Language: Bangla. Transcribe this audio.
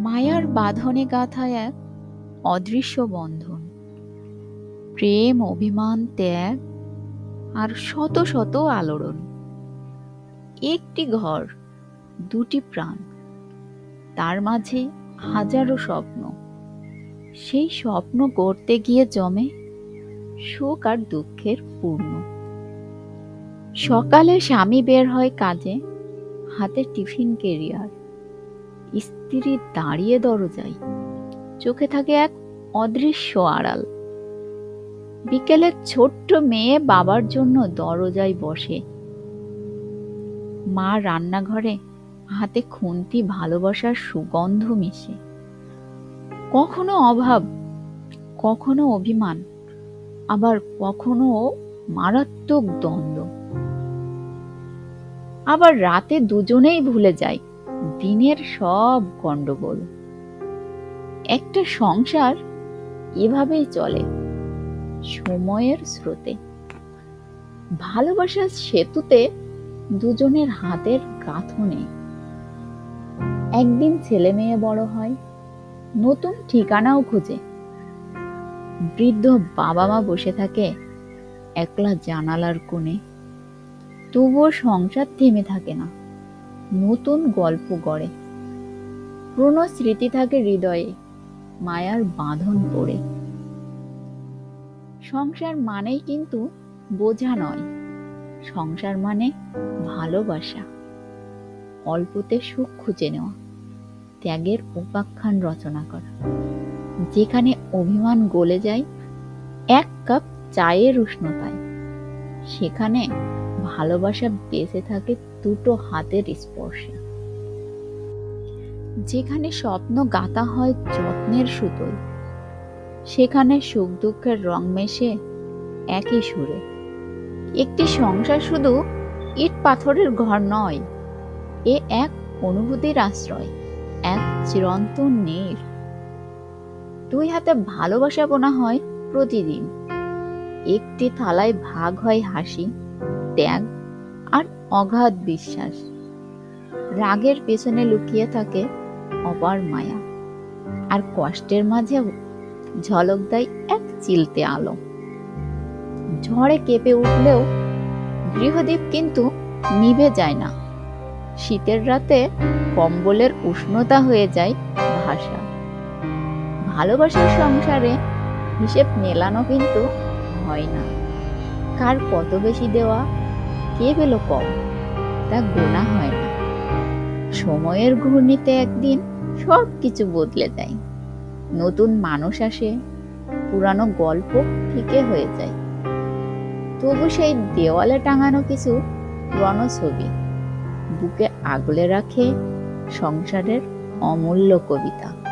মায়ার বাঁধনে গাঁথা এক অদৃশ্য বন্ধন, প্রেম, অভিমান, ত্যাগ আর শত শত আলোড়ন। একটি ঘর, দুটি প্রাণ, তার মাঝে হাজারো স্বপ্ন। সেই স্বপ্ন গড়তে গিয়ে জমে সুখ আর দুঃখের পূর্ণ। সকালে স্বামী বের হয় কাজে, হাতে টিফিন কেরিয়ার। স্ত্রী দাঁড়িয়ে দরজায়, চোখে থাকে এক অদৃশ্য আড়াল। বিকেলে ছোট্ট মেয়ে বাবার জন্য দরজায় বসে। মা রান্নাঘরে, হাতে খুন্তি ভালোবাসার সুগন্ধ মিশে। কখনো অভাব, কখনো অভিমান, আবার কখনো মারাত্মক দ্বন্দ্ব। আবার রাতে দুজনেই ভুলে যায় দিনের সব গন্ডগোল। একটা সংসার এভাবেই চলে, সময়ের স্রোতে। ভালোবাসার সেতুতে, দুজনের হাতের গাঁথনে। একদিন ছেলে মেয়ে বড় হয়, নতুন ঠিকানাও খুঁজে। বৃদ্ধ বাবা মা বসে থাকে একলা জানালার কোণে। তবুও সংসার থেমে থাকে না, নতুন গল্প গড়ে। পুরনো স্মৃতি থাকে হৃদয়ে, মায়ার বাঁধন পড়ে। সংসার মানেই কিন্তু বোঝা নয়, সংসার মানে ভালোবাসা। অল্পতে সুখ খুঁজে নেওয়া, ত্যাগের উপাখ্যান রচনা করা। যেখানে অভিমান গলে যায় এক কাপ চায়ের উষ্ণতায়, সেখানে ভালোবাসা বেঁচে থাকে দুটো হাতের স্পর্শে। যেখানে স্বপ্ন গাঁথা হয় যত্নের সুতোয়, সেখানে সুখ দুঃখের রং মেশে একই সুরে। একটি সংসার শুধু ইট পাথরের ঘর নয়, এ এক অনুভূতির আশ্রয়, এক চিরন্তন নীড়। দুই হাতে ভালোবাসা বোনা হয় প্রতিদিন। একটি থালায় ভাগ হয় হাসি, ত্যাগ আর অগাধ বিশ্বাস। রাগের পেছনে লুকিয়ে থাকে অপার মায়া, আর কষ্টের মাঝেও ঝলক দেয় এক চিলতে আলো। ঝড়ে কেঁপে উঠলেও গৃহদীপ কিন্তু নিভে যায় না। শীতের রাতে কম্বলের উষ্ণতা হয়ে যায় ভাষা। ভালোবাসার সংসারে হিসেব মেলানো কিন্তু হয় না। কার কত বেশি দেওয়া, কে পেল কম, তা গোনা হয় না। সময়ের ঘূর্ণিতে একদিন সব কিছু বদলে যায়। নতুন মানুষ আসে, পুরানো গল্প ফিকে হয়ে যায়। তবু সেই দেওয়ালে টাঙানো কিছু পুরানো ছবি বুকে আগলে রাখে সংসারের অমূল্য কবিতা।